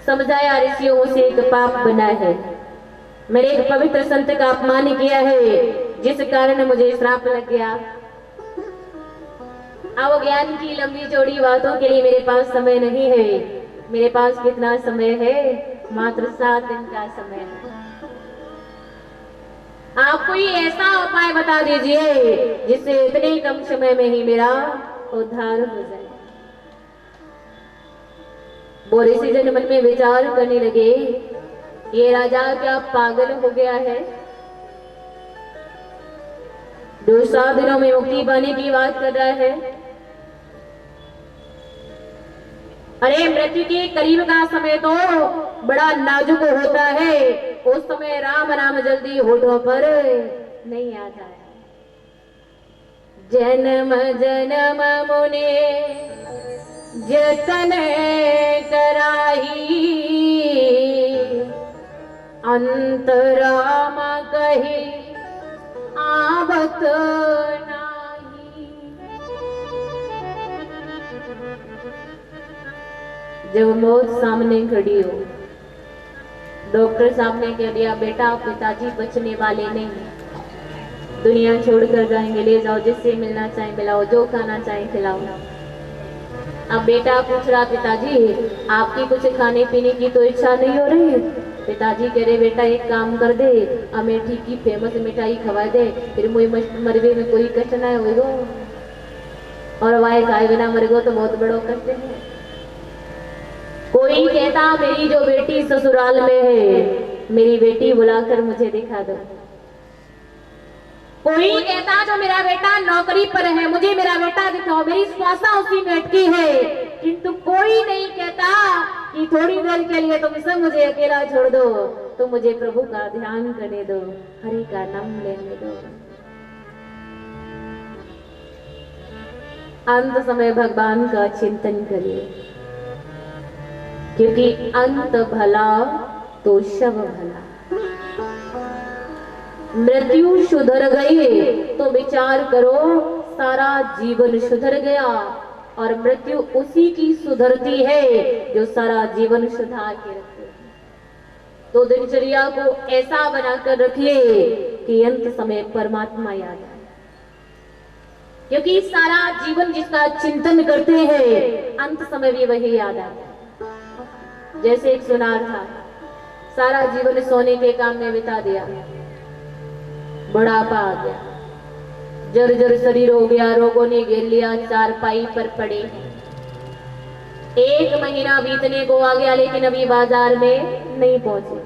समझाया ऋषियों उसे एक पाप बना है। मैंने एक पवित्र संत का अपमान किया है जिस कारण मुझे श्राप लग गया। अब ज्ञान की लंबी चौड़ी बातों के लिए मेरे पास समय नहीं है। मेरे पास कितना समय है? मात्र 7 दिन का समय है। आप कोई ऐसा उपाय बता दीजिए जिससे इतने कम समय में ही मेरा उद्धार हो जाए। वो ऋषि जन मन में विचार करने लगे, ये राजा क्या पागल हो गया है? जो 7 दिनों में मुक्ति पाने की बात कर रहा है। अरे मृत्यु के करीब का समय तो बड़ा नाजुक होता है, उस समय राम नाम जल्दी होठों पर नहीं आता है। जन्म जन्म मुने जतन कराही, अंत राम कहे आवत नाही। जब मौत सामने खड़ी हो, डॉक्टर साहब ने कह दिया बेटा पिताजी बचने वाले नहीं, दुनिया छोड़कर जाएंगे, ले जाओ, जिससे मिलना चाहे मिलाओ, जो खाना चाहे खिलाओ। अब बेटा पूछ रहा पिताजी आपकी कुछ खाने पीने की तो इच्छा नहीं हो रही? पिताजी कह रहे बेटा एक काम कर दे, अमेठी की फेमस मिठाई खवा दे, फिर मुझे मरवे में कोई कष्ट ना होगा, और वाय खाए बिना मर गो तो बहुत बड़ो कष्ट है। कोई कहता मेरी जो बेटी ससुराल में है, मेरी बेटी बुलाकर मुझे दिखा दो। कोई कहता जो मेरा बेटा नौकरी पर है, मुझे मेरा बेटा दिखाओ, मेरी स्वासा उसी में अटकी है। किंतु कोई नहीं कहता कि थोड़ी देर के लिए तुम सब मुझे अकेला छोड़ दो, तो मुझे प्रभु का ध्यान करने दो, हरि का नाम लेने दो। अंत समय भगवान का चिंतन करिए, क्योंकि अंत भला तो शव भला। मृत्यु सुधर गई तो विचार करो सारा जीवन सुधर गया, और मृत्यु उसी की सुधरती है जो सारा जीवन सुधार के रखते हैं। तो दिनचर्या को ऐसा बनाकर रखिए कि अंत समय परमात्मा याद आए, क्योंकि सारा जीवन जिसका चिंतन करते हैं अंत समय भी वही याद आता है। जैसे एक सुनार था, सारा जीवन सोने के काम में बिता दिया, बुढ़ापा आ गया, जर्जर शरीर हो गया, रोगों ने घेर लिया, चारपाई पर पड़े हैं। 1 महीना बीतने को आ गया लेकिन अभी बाजार में नहीं पहुंचे।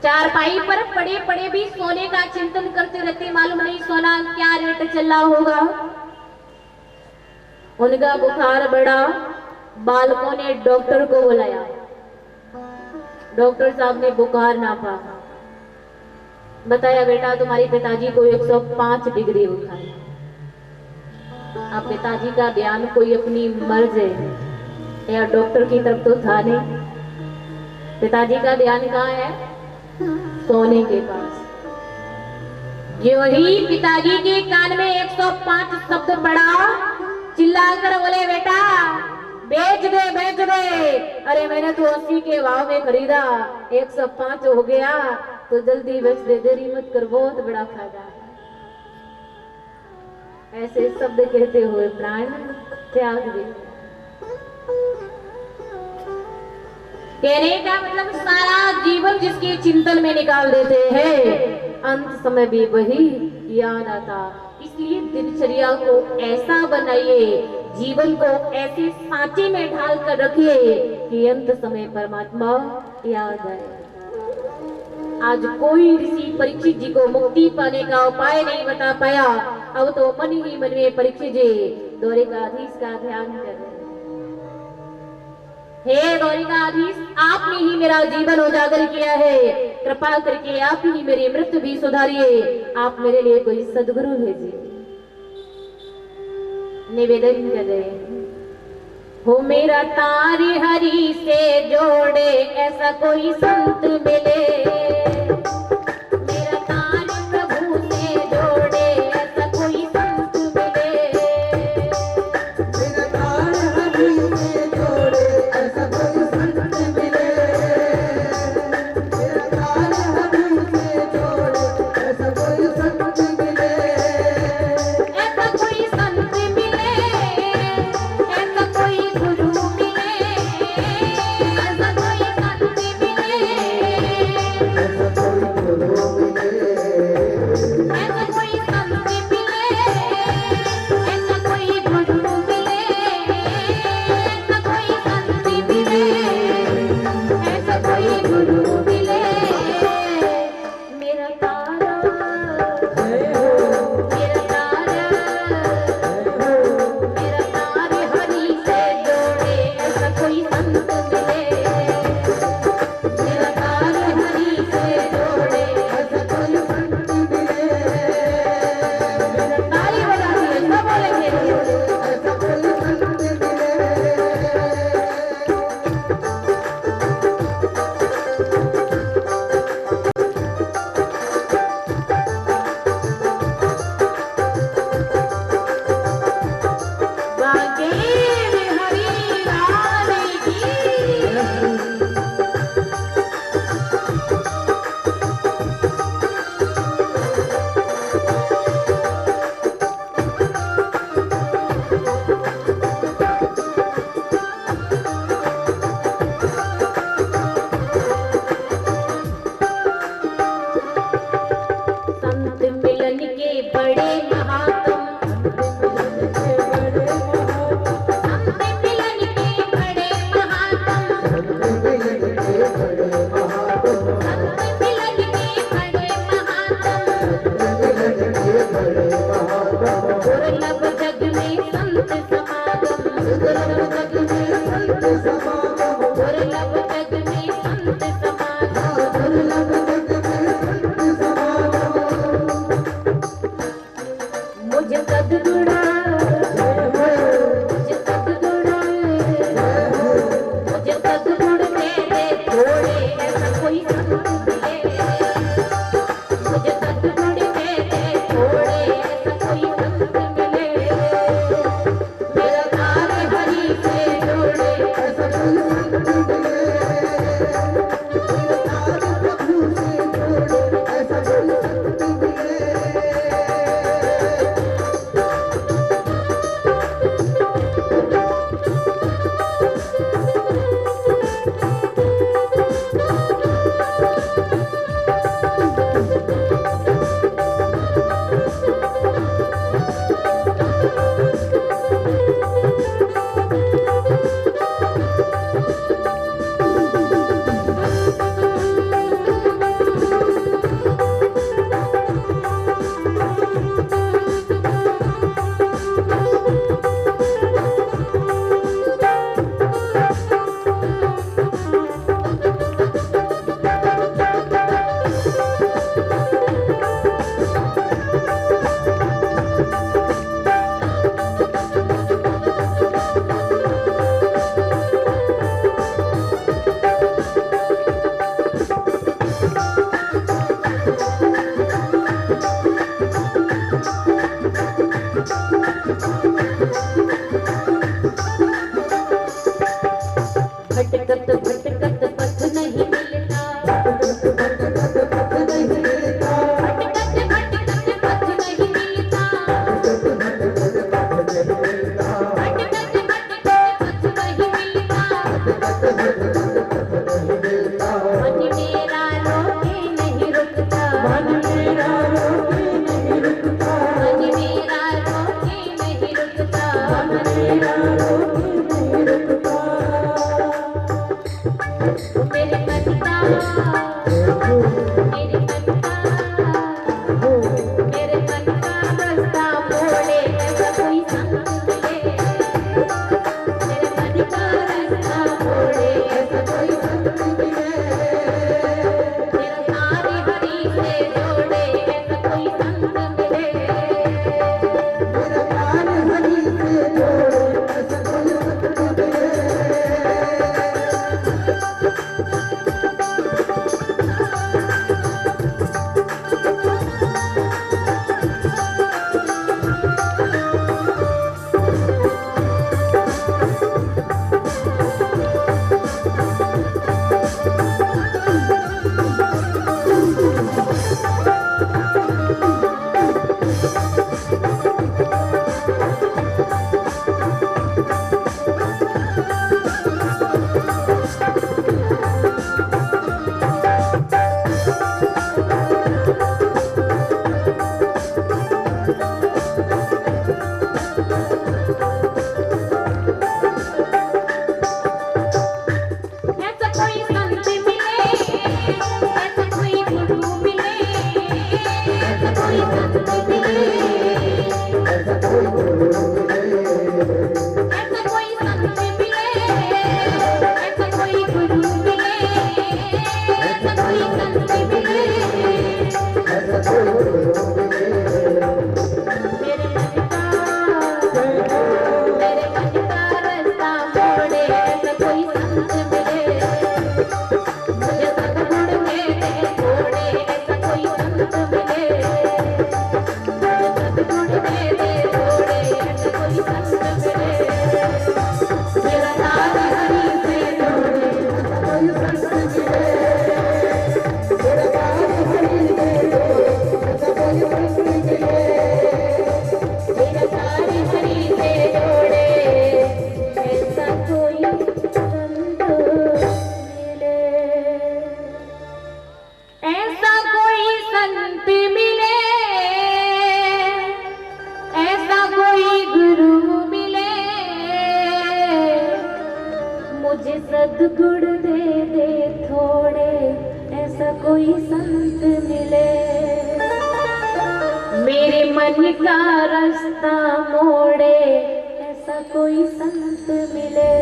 चारपाई पर पड़े पड़े भी सोने का चिंतन करते रहते, मालूम नहीं सोना क्या रेट चल रहा होगा। उनका बुखार बढ़ा, बालकों ने डॉक्टर को बुलाया। डॉक्टर साहब ने बुखार नापा, बताया बेटा तुम्हारे पिताजी को 105 डिग्री बुखार है। अब पिताजी का ध्यान कोई अपनी मर्ज है या डॉक्टर की तरफ तो था नहीं, पिताजी का ध्यान कहाँ है? सोने के पास। जो ही पिताजी के कान में 105 शब्द पड़ा, चिल्लाकर बोले बेटा बेच दे बेच दे। अरे मैंने तो 80 के भाव में खरीदा, 105 हो गया तो जल्दी बेच दे, देरी मत कर, बहुत बड़ा फायदा है। ऐसे शब्द कहते हुए प्राण त्याग दे। कहने का मतलब सारा जीवन जिसके चिंतन में निकाल देते हैं, अंत समय भी वही याद आता। इसलिए दिनचर्या को ऐसा बनाइए, जीवन को ऐसे सांचे में ढाल कर रखिए कि अंत समय परमात्मा याद आए। आज कोई ऋषि परीक्षित जी को मुक्ति पाने का उपाय नहीं बता पाया। अब तो मन ही मन में परीक्षित जी द्वारिकाधीश का ध्यान कर रहे हैं। हे द्वारिकाधीश, आपने ही मेरा जीवन उजागर किया है, कृपा करके आप ही मेरी मृत्यु भी सुधारिए, आप मेरे लिए कोई सद्गुरु भेजिए। निवेदन कर रहे हो, मेरा तारी हरि से जोड़े ऐसा कोई संत मिले, मेरा तार प्रभु से जोड़े ऐसा कोई संत मिले, मेरा तार हरि से जोड़े ऐसा कोई संत दुर्लभ जग में संत समागम, दुर्लभ जग में संत समागम। मुझ सद्गुणा भटकत भटकत पथ नहीं मिलता, भटकत भटकत पथ नहीं मिलता, भटकत भटकत पथ नहीं मिलता, भटकत भटकत पथ नहीं मिलता, भटकत भटकत पथ नहीं मिलता, भटकत भटकत पथ नहीं मिलता। मन मेरा रोके नहीं रुकता, मन मेरा रोके नहीं रुकता, मन मेरा रोके नहीं रुकता, मन मेरा रोके नहीं रुकता। मेरे मन का मेरे मन का मेरे मन का रास्ता मोड़े, ऐसा कोई संत मिले। मेरे मन का रास्ता मोड़े, ऐसा कोई संत मिले। मेरा तारे हरि से जोड़े, ऐसा कोई संत मिले। मेरा तारे हरि से जोड़े, ऐसा कोई संत मिले। मुझे सद्गुण दे दे थोड़े, ऐसा कोई संत मिले। मेरे मन का रास्ता मोड़े, ऐसा कोई संत मिले।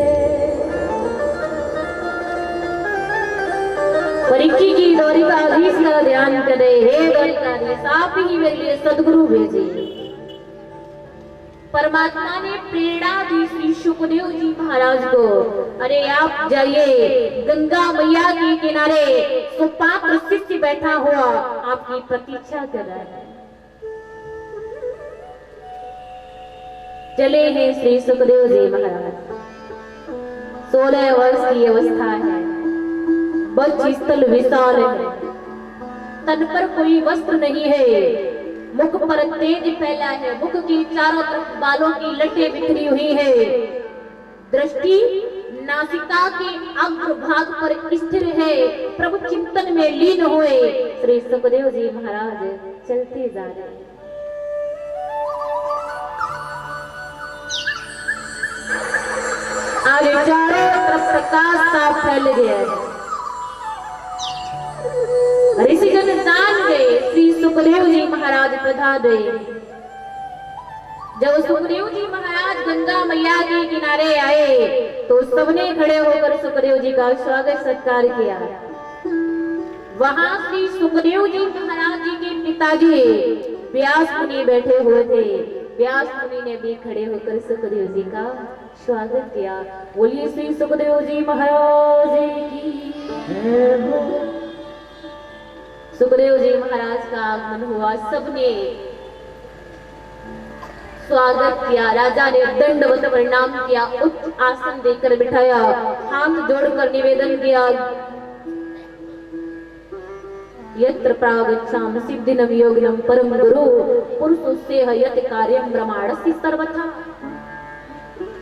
परीक्षित की द्वारिकाधीश का ध्यान करे, हे द्वारिकाधीश आप ही मेरे लिए सदगुरु भेजे। परमात्मा ने प्रेरणा दी श्री सुखदेव जी महाराज को, अरे आप जाइए गंगा मैया के किनारे सुपात्र शिष्य बैठा हुआ आपकी प्रतीक्षा कर रहा है। चले हैं श्री सुखदेव जी महाराज। 16 वर्ष की अवस्था है, वक्ष स्थल विशाल है, तन पर कोई वस्त्र नहीं है, मुख पर तेज फैला है, मुख की चारों तरफ बालों की लटें बिखरी हुई है, दृष्टि नासिका के अग्र भाग पर स्थिर है। प्रभु चिंतन में लीन हुए श्री सुखदेव जी महाराज चलते जा रहे हैं। आज चारों तरफ प्रकाश साफ फैल गया है। ऋषिगण जान गए श्री सुखदेव जी महाराज पधार गए। जब सुखदेव जी महाराज गंगा मैया के किनारे आए तो सबने खड़े होकर सुखदेव जी का स्वागत सत्कार किया। वहां श्री सुखदेव जी महाराज जी के पिताजी व्यास मुनि बैठे हुए थे। व्यास मुनि ने भी खड़े होकर सुखदेव जी का स्वागत किया। बोलिए श्री सुखदेव जी महाराज की। सुखदेव जी महाराज का आगमन हुआ, सबने स्वागत किया। राजा ने दंडवत प्रणाम किया, उच्च आसन देकर बिठाया, हाथ जोड़कर निवेदन किया, यत्र प्रागच्छाम सिद्धिनम योगिनम परम गुरु पुरुषस्य यत् कार्यम ब्रह्मांडस्य सर्वथा।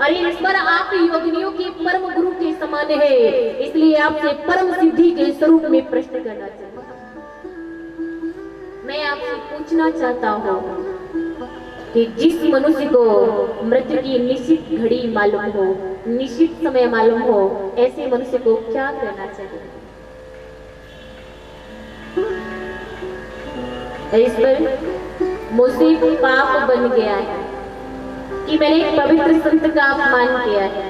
अरे ईश्वर आप योगिनियों के परम गुरु के समान है, इसलिए आपसे परम सिद्धि के स्वरूप में प्रश्न करना चाहता हूं। मैं आपसे पूछना चाहता हूं कि जिस मनुष्य को मृत्यु की निश्चित घड़ी मालूम हो, निश्चित समय मालूम हो, ऐसे मनुष्य को क्या करना चाहिए? इस पर मुझसे पाप बन गया है कि मैंने एक पवित्र संत का अपमान किया है।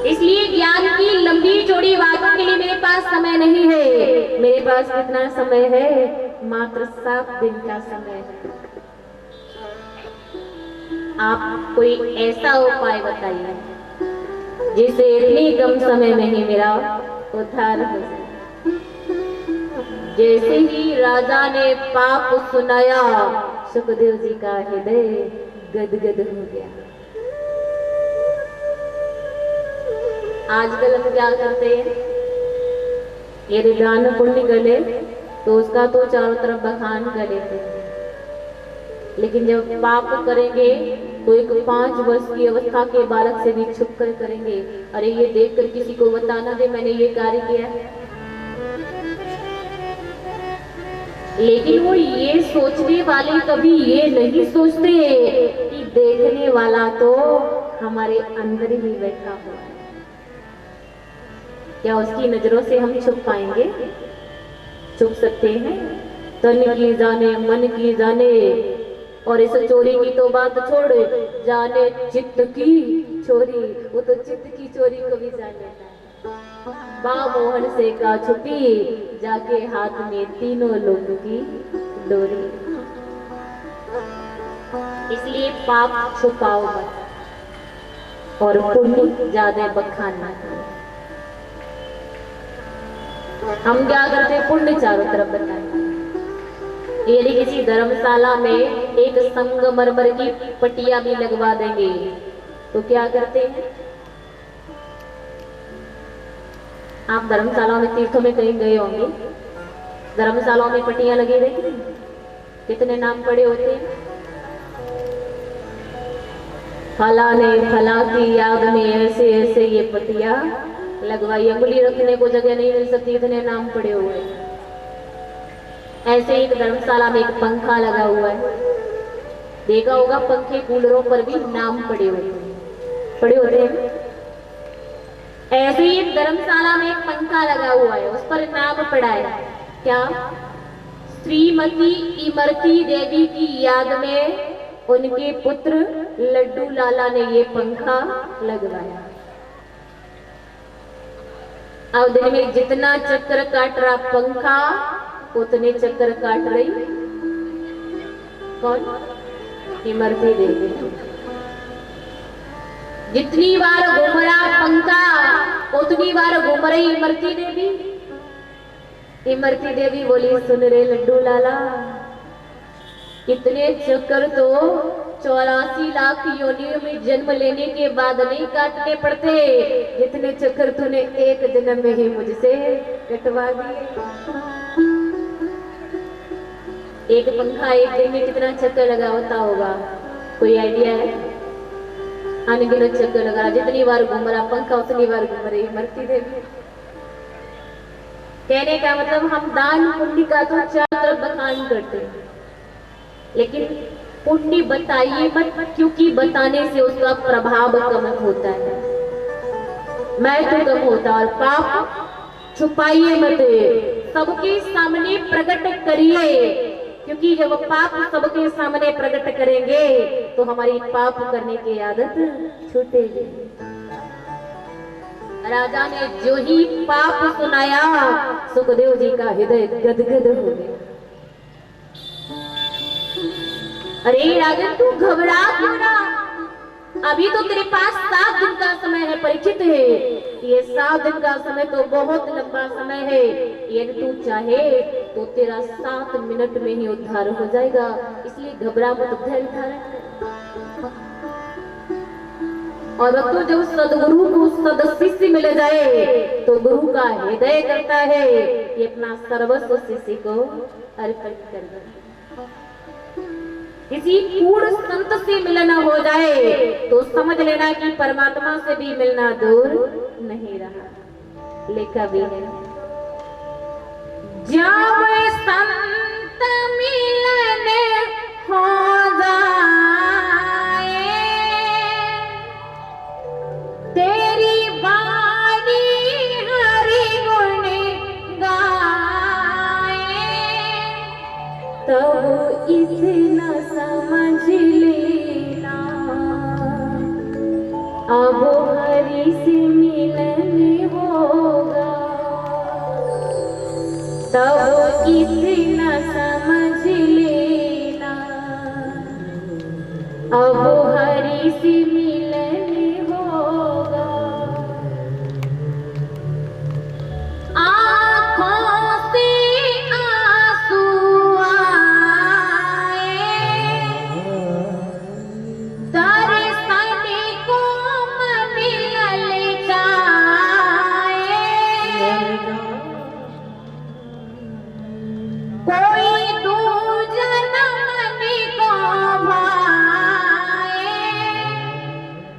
इसलिए ज्ञान की लंबी चौड़ी बातों के लिए मेरे पास समय नहीं है। मेरे पास कितना समय है? मात्र 7 दिन का समय है। आप कोई ऐसा उपाय बताइए जिससे इतनी कम समय में ही मेरा उद्धार हो जाए। जैसे ही राजा ने पाप सुनाया, सुखदेव जी का हृदय गदगद हो गया। आजकल हम क्या करते हैं, यदि दान पुण्य करे तो उसका तो चारों तरफ बखान कर लेते हैं, लेकिन जब पाप करेंगे तो एक 5 वर्ष की अवस्था के बालक से भी छुप कर करेंगे, अरे ये देखकर किसी को बताना दे मैंने ये कार्य किया है। लेकिन वो ये सोचने वाले कभी ये नहीं सोचते कि देखने वाला तो हमारे अंदर ही बैठा हुआ है। क्या उसकी नजरों से हम छुप पाएंगे? छुप सकते हैं? तन की जाने मन की जाने, और इस चोरी की तो बात छोड़, जाने चित्त की चोरी, वो तो चित्त की चोरी को भी जान लेता है। मोहन से का छुपी जाके हाथ में तीनों लोगों की डोरी। इसलिए पाप छुपाओ मत और पुण्य ज्यादा बखाना। हम क्या करते, पुण्य चारों तरफ बताते। यदि किसी धर्मशाला में एक संगमरमर की पटिया भी लगवा देंगे तो क्या करते हैं? आप धर्मशालाओं में, तीर्थों में कहीं गए होंगे, धर्मशालाओं में पट्टियां लगी रहती, कितने नाम पड़े होते हैं। फला ने फला की याद में ऐसे ऐसे ये पट्टियां लगवाई, अंगुली रखने को जगह नहीं मिल सकती, इतने नाम पड़े हुए हैं। ऐसे एक धर्मशाला में एक पंखा लगा हुआ है, देखा होगा पंखे कूलरों पर भी नाम पड़े होते हैं। ऐसे ही एक धर्मशाला में एक पंखा लगा हुआ है, उस पर नाम पड़ा है क्या? श्रीमती इमरती देवी की याद में उनके पुत्र लड्डू लाला ने ये पंखा लगवाया। अब दिन में जितना चक्कर काट रहा पंखा, उतने चक्कर काट रही कौन? इमरती देवी। जितनी बार घूम रहा पंखा, उतनी बार घूम रही इमरती देवी। इमरती देवी बोली, सुन रे लड्डू लाला, इतने चक्कर तो 84 लाख योनियों में जन्म लेने के बाद नहीं काटने पड़ते, जितने चक्कर तूने एक जन्म में ही मुझसे कटवा दिए। एक पंखा एक दिन में कितना चक्कर लगा होता होगा, कोई आइडिया है? अनगिनत चक्कर लगा रहा, जितनी बार घूम रहा पंखा उतनी बार घूम रही इमरती देवी। कहने का मतलब हम दान पुण्य का तो चारों तरफ बखान करते हैं, लेकिन पुण्य बताइए मत, क्योंकि बताने से उसका प्रभाव कम होता है, महत्व कम होता है। और पाप छुपाइए मत, सबके सामने प्रकट करिए, क्योंकि जब पाप सबके सामने प्रकट करेंगे तो हमारी पाप करने की आदत छूटेगी। राजा ने जो ही पाप सुनाया, सुखदेव जी का हृदय गदगद हो गया। अरे राजन, तू घबरा क्यों ना? अभी तो तेरे पास 7 दिन का समय है परीक्षित है। ये 7 दिन का समय तो बहुत लंबा समय है। यदि तू चाहे तो तेरा 7 मिनट में ही उद्धार हो जाएगा, इसलिए घबरा मत, धैर्य धारण कर। और वक्त जब सदगुरु को सदस्य से मिल जाए तो गुरु का हृदय करता है कि अपना सर्वस्व शिष्य को अर्पित कर दे। किसी पूर्ण संत से मिलना हो जाए तो समझ लेना कि परमात्मा से भी मिलना दूर नहीं रहा। लिखा भी है, जब संत मिलने हो जाए, तेरी वाणी हरि गुण गाए, तब इतना समझ लेना अब हरि से मिलन होगा। तब इतना समझ लेना अब हरि से मिलन होगा। आँखों से आंसू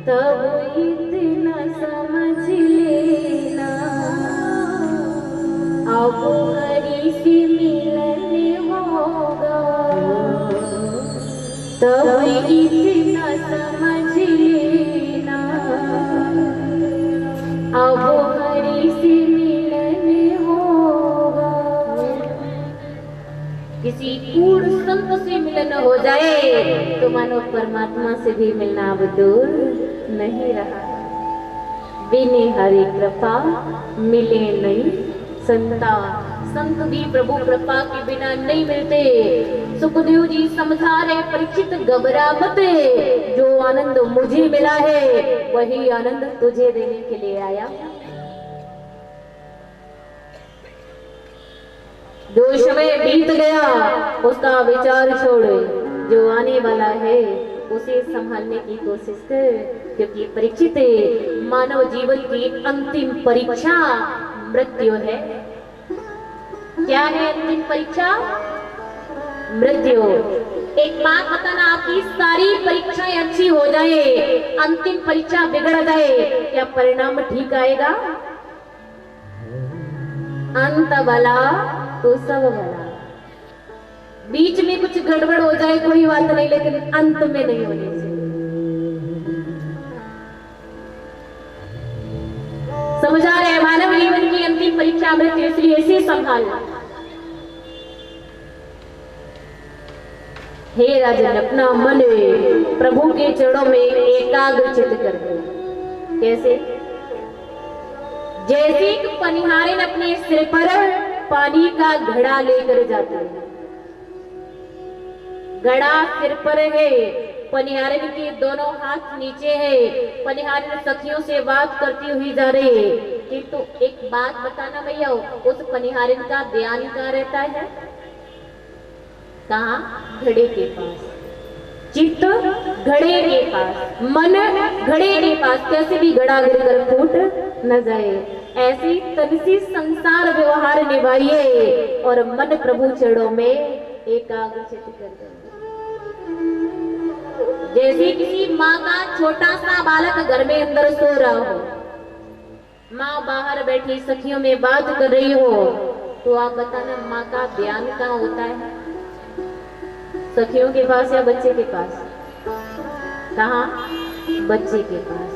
तब इतना समझ लेना अब हरि से मिलन होगा। तब इतना समझ लेना अब हरि से मिलन होगा। किसी पूर्ण संत से मिलन हो जाए तो मानो परमात्मा से भी मिलना अब दूर नहीं रहा। बिने हरि कृपा मिले नहीं संता, संत भी प्रभु कृपा के बिना नहीं मिलते। सुखदेव जी समझा रहे, परीक्षित घबरा मत, जो आनंद मुझे मिला है वही आनंद तुझे देने के लिए आया। जो समय बीत गया उसका विचार छोड़, जो आने वाला है उसे संभालने की कोशिश कर, क्योंकि परीक्षित मानव जीवन की अंतिम परीक्षा मृत्यु है। क्या है अंतिम परीक्षा? मृत्यु। एक बात बताना, आपकी सारी परीक्षाएं अच्छी हो जाए, अंतिम परीक्षा बिगड़ जाए, क्या परिणाम ठीक आएगा? अंत भला तो सब भला। बीच में कुछ गड़बड़ हो जाए कोई बात नहीं, लेकिन अंत में नहीं होनी चाहिए। समझा रहे, मानव जीवन की अंतिम परीक्षा मृत्यु, इसलिए ऐसे संभालना। हे राजन, अपना मन प्रभु के चरणों में एकाग्रचित कर दो। कैसे? जैसे कि पनिहारिन अपने सिर पर पानी का घड़ा लेकर जाते हैं, घड़ा सिर पर है, पनिहारिन के दोनों हाथ नीचे है, पनिहारिन सखियों से बात करती हुई जा रही है। किंतु एक बात बताना भैया, उस पनिहारिन का ध्यान कहाँ रहता है? कहाँ? घड़े के पास। चित्त घड़े के पास, मन घड़े के पास। कैसे भी घड़ा गिरकर फूट न जाए, ऐसी तनसी संसार व्यवहार निभाइए और मन प्रभु चरणों में एकाग्रचित कर दो। जैसे किसी माँ का छोटा सा बालक घर में अंदर सो रहा हो, माँ बाहर बैठी सखियों में बात कर रही हो, तो आप बताना माँ का ध्यान कहाँ होता है? सखियों के पास या बच्चे के पास? कहाँ? बच्चे के पास।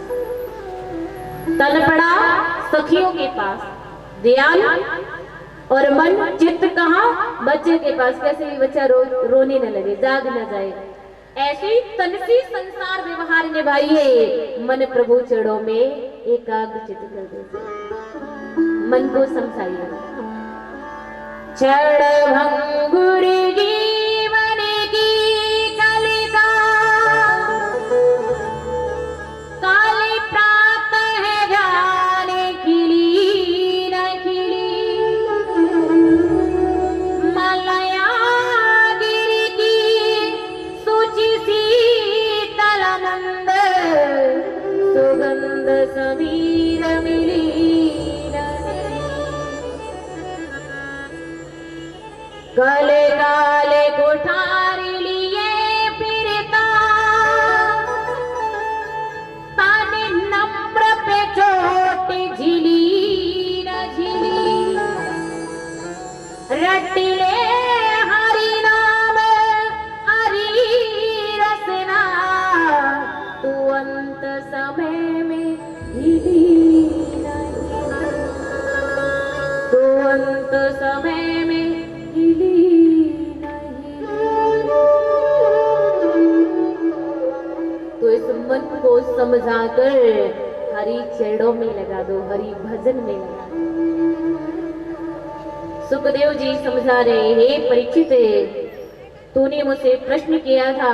तन पड़ा सखियों के पास, ध्यान और मन चित्त कहाँ? बच्चे के पास। कैसे भी बच्चा रोने न लगे, जाग न जाए, ऐसे तनसी संसार व्यवहार निभाइए, मन प्रभु चरणों में एकाग्रचित कर दो। मन को समझाइए। क्षण भंगुर जीवन की कलिका, काली प्रातः है जाने खिली न खिली, मलया गिरी की सूची शीतल मंद, सुगंध समीर मिली न मिली। काले काले कोठारी लिए फिरता, ताने नम्र पे चोट झिली न झिली, रटिले हरि नाम हरि रसना, तू अंत समय में हिली नहीं, तू अंत समय में तो इस मन को समझाकर हरि चरणों में लगा दो, हरि भजन में लगा दो। सुखदेव जी समझा रहे, हे परीक्षित, तूने मुझसे प्रश्न किया था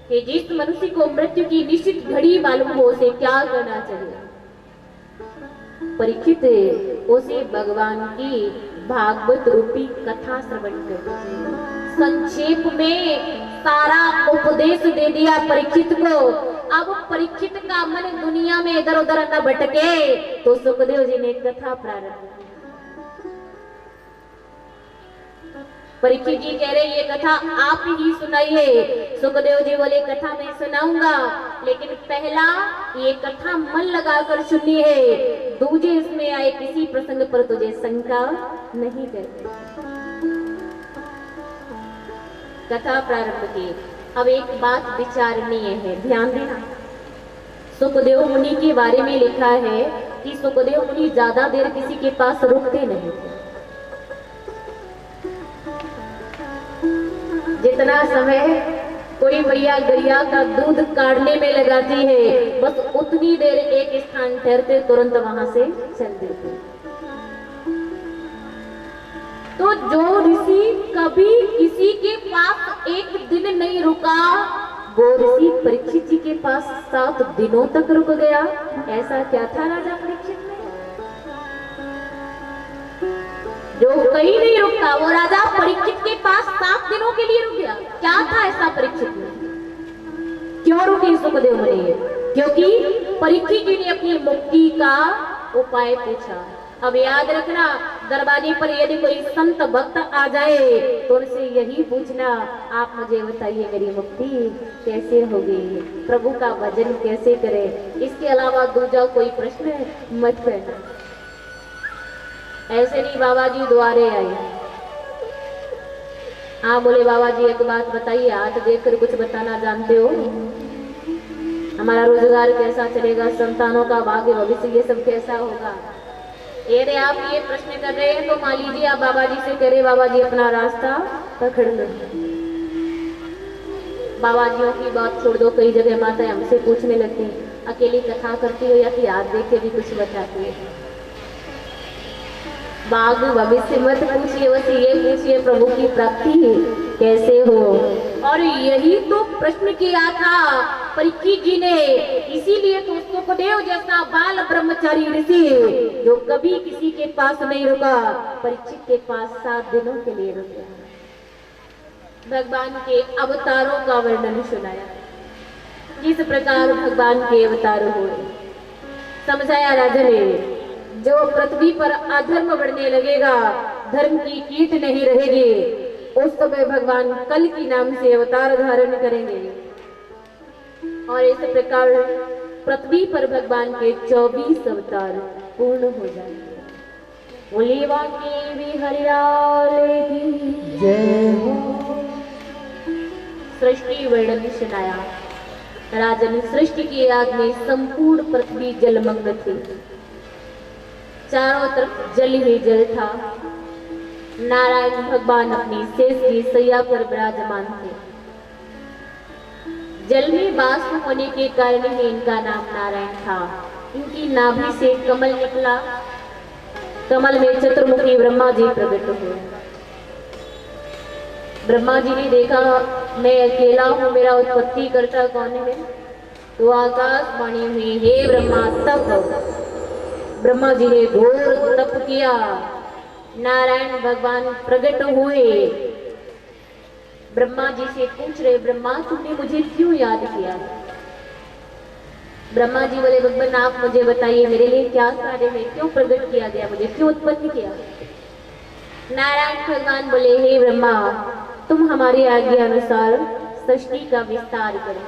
कि जिस मनुष्य को मृत्यु की निश्चित घड़ी मालूम हो उसे क्या करना चाहिए। परीक्षित, उसे भगवान की भागवत रूपी कथा श्रवण कर। संक्षेप में सारा उपदेश दे दिया परीक्षित को। अब परीक्षित का मन दुनिया में इधर उधर न भटके, तो सुखदेव जी ने कथा प्रारंभ की। परीक्षित जी कह रहे ये कथा आप ही सुनाइए। सुखदेव जी बोले कथा मैं सुनाऊंगा, लेकिन पहला ये कथा मन लगाकर सुननी है, दूजे इसमें आए किसी प्रसंग पर तुझे शंका नहीं करनी। कथा प्रारंभ की। अब एक बात विचारणीय है, ध्यान देना। सुखदेव मुनि के बारे में लिखा है कि सुखदेव मुनि ज्यादा देर किसी के पास रुकते नहीं थे। जितना समय कोई मैया गैया का दूध काढ़ने में लगाती है, बस उतनी देर एक स्थान ठहरते, तुरंत वहां से चल देते। तो जो ऋषि कभी किसी के पास एक दिन नहीं रुका, वो ऋषि परीक्षित जी के पास 7 दिनों तक रुक गया। ऐसा क्या था राजा परीक्षित में? जो कहीं नहीं रुकता, वो राजा परीक्षित के पास 7 दिनों के लिए रुक गया। क्या था ऐसा परीक्षित में? क्यों रुके सुखदेव मुनि? क्योंकि परीक्षित जी ने अपनी मुक्ति का उपाय पूछा। अब याद रखना, दरवाजे पर यदि कोई संत भक्त आ जाए तो उनसे यही पूछना, आप मुझे बताइए मेरी मुक्ति कैसे होगी, प्रभु का भजन कैसे करें। इसके अलावा दूसरा कोई प्रश्न मत करना। ऐसे नहीं बाबा जी द्वारे आए, हाँ बोले बाबा जी एक बात बताइए, हाथ देखकर कुछ बताना जानते हो? हमारा रोजगार कैसा चलेगा, संतानों का भाग्य भविष्य ये सब कैसा होगा? यदि आप ये प्रश्न कर रहे हैं तो मान लीजिए आप बाबा जी से कह रहे बाबा जी अपना रास्ता पकड़ लो। बाबा जियों की बात छोड़ दो, कई जगह माता हमसे पूछने लगती हैं अकेली कथा करती हो या कि हाथ देख के भी कुछ बताती है। बाग भविष्य मत पूछिए, बस ये पूछिए प्रभु की प्राप्ति कैसे हो। और यही तो प्रश्न किया था परीक्षित जी ने, इसीलिए तो सुखदेव जैसा बाल ब्रह्मचारी ऋषि जो कभी किसी के पास नहीं रुका, परीक्षित के पास 7 दिनों के लिए रुका। भगवान के अवतारों का वर्णन सुनाया, किस प्रकार भगवान के अवतार हुए, समझाया राजा ने। जो पृथ्वी पर अधर्म बढ़ने लगेगा, धर्म की कीट नहीं रहेगी, उस समय भगवान कल की नाम से अवतार धारण करेंगे। और इस प्रकार पृथ्वी पर भगवान के 24 अवतार पूर्ण हो जाएंगे। बोलिए वाके हरिलाल की जय हो। सृष्टि वर्णन सुनाया। राजन, सृष्टि की याद में संपूर्ण पृथ्वी जलमग्न थी, चारों तरफ जल ही जल था। नारायण भगवान अपनी शेष की सैया पर विराजमान थे। जल में वास होने के कारण ही इनका नाम नारायण था। इनकी नाभि से कमल निकला, कमल में चतुर्मुखी ब्रह्मा जी प्रकट हुए। ब्रह्मा जी ने देखा मैं अकेला हूं, मेरा उत्पत्ति करता कौन है? तो आकाशवाणी हुई, हे ब्रह्मा तप। ब्रह्मा जी ने घोर तप किया, नारायण भगवान प्रकट हुए। ब्रह्मा जी से पूछ रहे, ब्रह्मा तुमने मुझे क्यों याद किया? ब्रह्मा जी बोले, भगवान आप मुझे बताइए मेरे लिए क्या कार्य है, क्यों प्रकट किया गया, मुझे क्यों उत्पन्न किया? नारायण भगवान बोले, हे ब्रह्मा तुम हमारी आज्ञा अनुसार सृष्टि का विस्तार करो।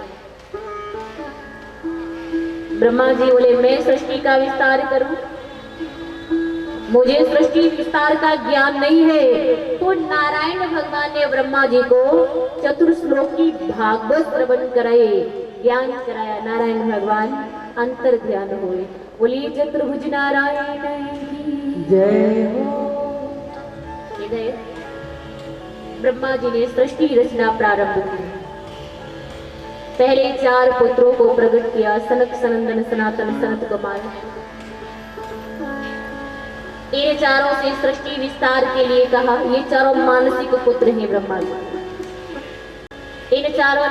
ब्रह्मा जी बोले, मैं सृष्टि का विस्तार करूं? मुझे सृष्टि विस्तार का ज्ञान नहीं है। तो नारायण भगवान ने ब्रह्मा जी को चतुर्श्लोकी भागवत श्रवण कराए, ज्ञान कराया। नारायण भगवान अंतर ध्यान हुए। बोलिए चतुर्भुज नारायण की जय हो। ब्रह्मा जी ने सृष्टि रचना प्रारंभ की। पहले 4 पुत्रों को प्रकट किया, सनक सनंदन सनातन सनत कुमार। इन चारों से सृष्टि विस्तार के लिए कहा। ये चारों मानसिक पुत्र हैं ब्रह्मा जी। इन चारों